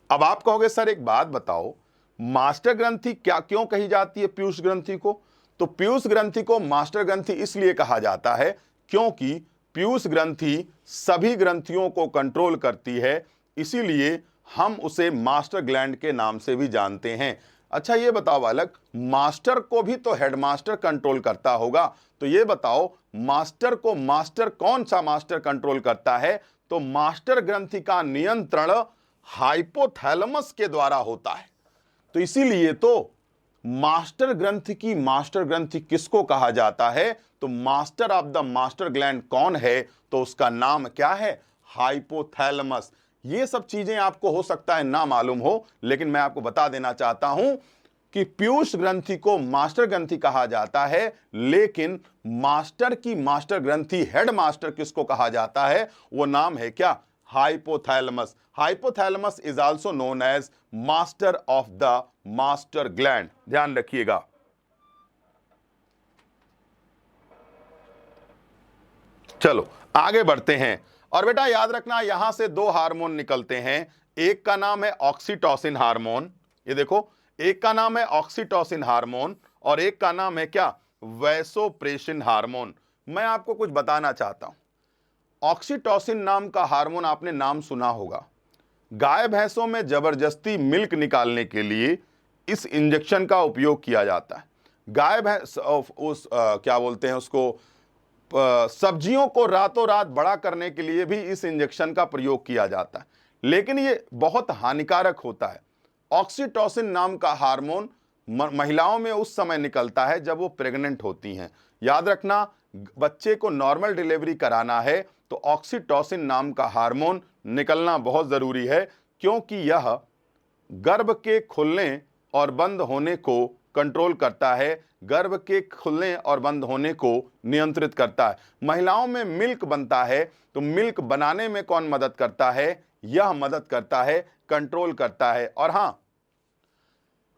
अब आप कहोगे सर एक बात बताओ, मास्टर ग्रंथि क्या क्यों कही जाती है पीयूष ग्रंथि को? तो पीयूष ग्रंथि को मास्टर ग्रंथि इसलिए कहा जाता है क्योंकि पीयूष ग्रंथि सभी ग्रंथियों को कंट्रोल करती है, इसीलिए हम उसे मास्टर ग्लैंड के नाम से भी जानते हैं। अच्छा ये बताओ बालक, मास्टर को भी तो हेडमास्टर कंट्रोल करता होगा, तो ये बताओ मास्टर को मास्टर कौन सा मास्टर कंट्रोल करता है? तो मास्टर ग्रंथि का नियंत्रण हाइपोथैलेमस के द्वारा होता है। तो इसीलिए तो मास्टर ग्रंथि की मास्टर ग्रंथि किसको कहा जाता है? तो master of the master gland कौन है? तो उसका नाम क्या है? हाइपोथैलेमस। ये सब चीजें आपको हो सकता है ना मालूम हो, लेकिन मैं आपको बता देना चाहता हूं कि पीयूष ग्रंथि को मास्टर ग्रंथि कहा जाता है, लेकिन मास्टर की मास्टर ग्रंथि हेड मास्टर किसको कहा जाता है? वो नाम है क्या? Hypothalamus. Hypothalamus is also known as master of the master gland. ध्यान रखिएगा। चलो आगे बढ़ते हैं। और बेटा याद रखना, यहां से दो हार्मोन निकलते हैं, एक का नाम है ऑक्सीटोसिन हार्मोन, ये देखो, एक का नाम है ऑक्सीटोसिन हार्मोन और एक का नाम है क्या? Vasopressin hormone. मैं आपको कुछ बताना चाहता हूं। ऑक्सीटोसिन नाम का हार्मोन आपने नाम सुना होगा। गाय भैंसों में जबरदस्ती मिल्क निकालने के लिए इस इंजेक्शन का उपयोग किया जाता है। गाय भैंस क्या बोलते हैं उसको, सब्जियों को रातों रात बड़ा करने के लिए भी इस इंजेक्शन का प्रयोग किया जाता है, लेकिन ये बहुत हानिकारक होता है। ऑक्सीटोसिन नाम का हार्मोन महिलाओं में उस समय निकलता है जब वो प्रेग्नेंट होती हैं। याद रखना, बच्चे को नॉर्मल डिलीवरी कराना है तो ऑक्सीटोसिन नाम का हार्मोन निकलना बहुत जरूरी है, क्योंकि यह गर्भ के खुलने और बंद होने को कंट्रोल करता है, गर्भ के खुलने और बंद होने को नियंत्रित करता है। महिलाओं में मिल्क बनता है, तो मिल्क बनाने में कौन मदद करता है? यह मदद करता है, कंट्रोल करता है। और हां,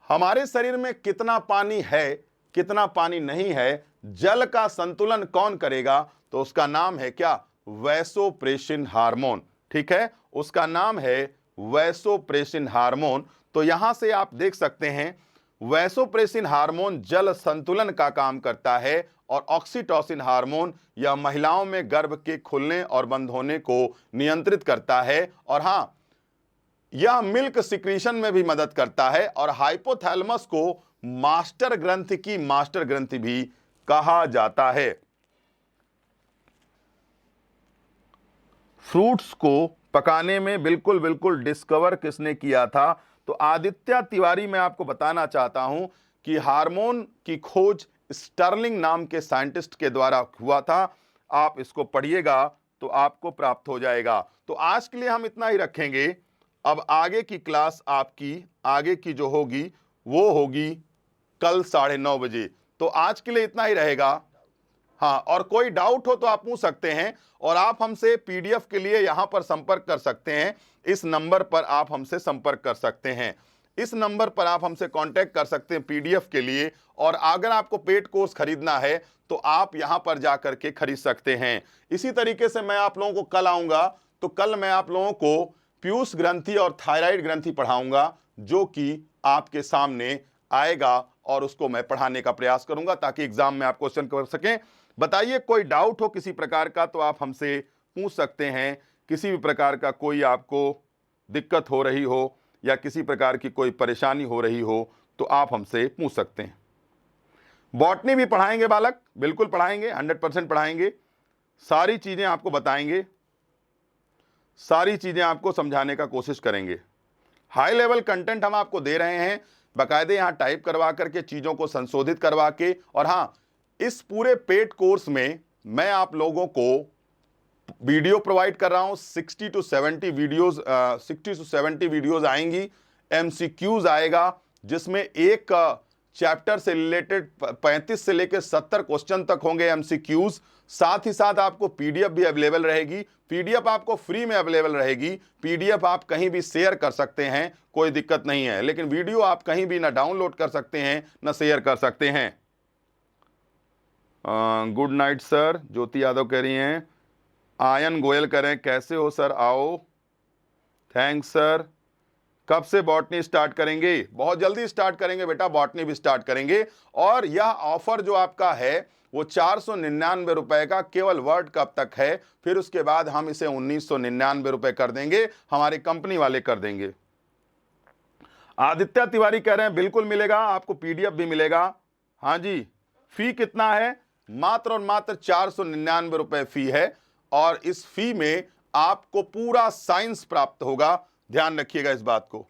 हमारे शरीर में कितना पानी है, कितना पानी नहीं है, जल का संतुलन कौन करेगा? तो उसका नाम है क्या? Vasopressin hormone. ठीक है, उसका नाम है वैसोप्रेसिन हार्मोन। तो यहां से आप देख सकते हैं, वैसोप्रेसिन हार्मोन जल संतुलन का काम करता है और ऑक्सीटोसिन हार्मोन यह महिलाओं में गर्भ के खुलने और बंद होने को नियंत्रित करता है। और हां, यह मिल्क सिक्रीशन में भी मदद करता है। और हाइपोथैलेमस को मास्टर ग्रंथि की मास्टर ग्रंथि भी कहा जाता है। फ्रूट्स को पकाने में बिल्कुल बिल्कुल डिस्कवर किसने किया था? तो आदित्य तिवारी। मैं आपको बताना चाहता हूं कि हार्मोन की खोज स्टर्लिंग नाम के साइंटिस्ट के द्वारा हुआ था। आप इसको पढ़िएगा तो आपको प्राप्त हो जाएगा। तो आज के लिए हम इतना ही रखेंगे। अब आगे की क्लास आपकी आगे की जो होगी वो होगी कल 9:30 बजे। तो आज के लिए इतना ही रहेगा। हाँ, और कोई डाउट हो तो आप पूछ सकते हैं, और आप हमसे पीडीएफ के लिए यहां पर संपर्क कर सकते हैं। इस नंबर पर आप हमसे संपर्क कर सकते हैं, इस नंबर पर आप हमसे कांटेक्ट कर सकते हैं पीडीएफ के लिए। और अगर आपको पेड कोर्स खरीदना है तो आप यहां पर जाकर के खरीद सकते हैं। इसी तरीके से मैं आप लोगों को कल आऊंगा, तो कल मैं आप लोगों को पीयूष ग्रंथि और थायराइड ग्रंथि पढ़ाऊंगा, जो कि आपके सामने आएगा और उसको मैं पढ़ाने का प्रयास करूंगा ताकि एग्जाम में आप क्वेश्चन कर सकें। बताइए, कोई डाउट हो किसी प्रकार का तो आप हमसे पूछ सकते हैं। किसी भी प्रकार का कोई आपको दिक्कत हो रही हो या किसी प्रकार की कोई परेशानी हो रही हो तो आप हमसे पूछ सकते हैं। बॉटनी भी पढ़ाएंगे बालक, बिल्कुल पढ़ाएंगे, 100% पढ़ाएंगे। सारी चीजें आपको बताएंगे, सारी चीजें आपको समझाने का कोशिश करेंगे। हाई लेवल कंटेंट हम आपको दे रहे हैं, बाकायदे यहाँ टाइप करवा करके, चीजों को संशोधित करवा के। और हाँ, इस पूरे पेड कोर्स में मैं आप लोगों को वीडियो प्रोवाइड कर रहा हूं। 60 to 70 वीडियोस आएंगी। एमसीक्यूज आएगा, जिसमें एक चैप्टर से रिलेटेड 35 से लेकर 70 क्वेश्चन तक होंगे एमसीक्यूज। साथ ही साथ आपको पीडीएफ भी अवेलेबल रहेगी। पीडीएफ आपको फ्री में अवेलेबल रहेगी। पीडीएफ आप कहीं भी शेयर कर सकते हैं, कोई दिक्कत नहीं है, लेकिन वीडियो आप कहीं भी ना डाउनलोड कर सकते हैं ना शेयर कर सकते हैं। गुड नाइट सर, ज्योति यादव कह रही हैं। आयन गोयल कह रहे हैं कैसे हो सर, आओ। Thanks sir. कब से बॉटनी स्टार्ट करेंगे? बहुत जल्दी स्टार्ट करेंगे बेटा, बॉटनी भी स्टार्ट करेंगे। और यह ऑफर जो आपका है वो 499 रुपए का केवल वर्ल्ड कप तक है, फिर उसके बाद हम इसे 1999 रुपए कर देंगे, हमारी कंपनी वाले कर देंगे। आदित्य तिवारी कह रहे हैं बिल्कुल मिलेगा, आपको पीडीएफ भी मिलेगा। हाँ जी। फी कितना है? मात्र और मात्र 499 रुपए फी है, और इस फी में आपको पूरा साइंस प्राप्त होगा। ध्यान रखिएगा इस बात को,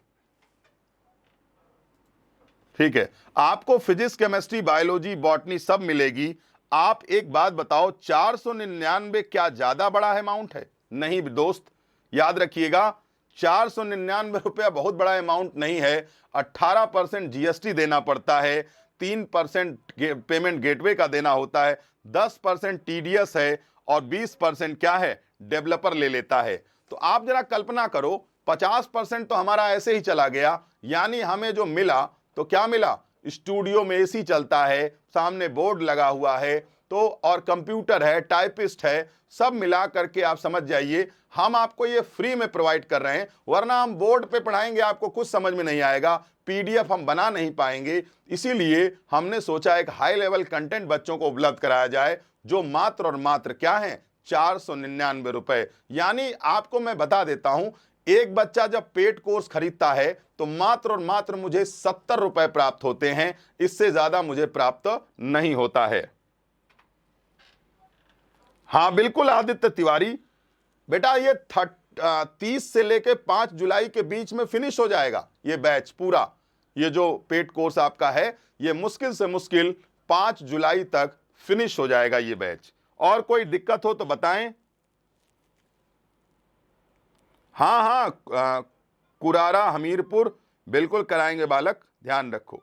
ठीक है। आपको फिजिक्स, केमिस्ट्री, बायोलॉजी, बॉटनी सब मिलेगी। आप एक बात बताओ, 499 क्या ज्यादा बड़ा अमाउंट है? नहीं दोस्त, याद रखिएगा 499 रुपया बहुत बड़ा अमाउंट नहीं है। 18% जीएसटी देना पड़ता है, 3% पेमेंट गेटवे का देना होता है, 10% टीडीएस है, और 20% क्या है, डेवलपर ले लेता है। तो आप जरा कल्पना करो, 50% तो हमारा ऐसे ही चला गया। यानी हमें जो मिला तो क्या मिला? स्टूडियो में एसी चलता है, सामने बोर्ड लगा हुआ है, तो और कंप्यूटर है, टाइपिस्ट है, सब मिला करके आप समझ जाइए हम आपको ये फ्री में प्रोवाइड कर रहे हैं। वरना हम बोर्ड पे पढ़ाएंगे, आपको कुछ समझ में नहीं आएगा, पीडीएफ हम बना नहीं पाएंगे। इसीलिए हमने सोचा एक हाई लेवल कंटेंट बच्चों को उपलब्ध कराया जाए, जो मात्र और मात्र क्या है, 499 रुपए। यानी आपको मैं बता देता हूं, एक बच्चा जब पेड कोर्स खरीदता है तो मात्र और मात्र मुझे 70 रुपए प्राप्त होते हैं, इससे ज्यादा मुझे प्राप्त नहीं होता है। हाँ बिल्कुल आदित्य तिवारी, बेटा ये 30 से लेके 5 जुलाई के बीच में फिनिश हो जाएगा ये बैच पूरा। ये जो पेड कोर्स आपका है, ये मुश्किल से मुश्किल 5 जुलाई तक फिनिश हो जाएगा ये बैच। और कोई दिक्कत हो तो बताएं। हाँ हाँ, कुरारा हमीरपुर बिल्कुल कराएंगे बालक, ध्यान रखो।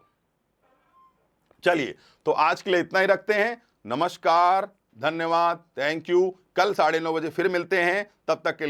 चलिए, तो आज के लिए इतना ही रखते हैं। नमस्कार, धन्यवाद, थैंक यू। कल 9:30 बजे फिर मिलते हैं, तब तक के लिए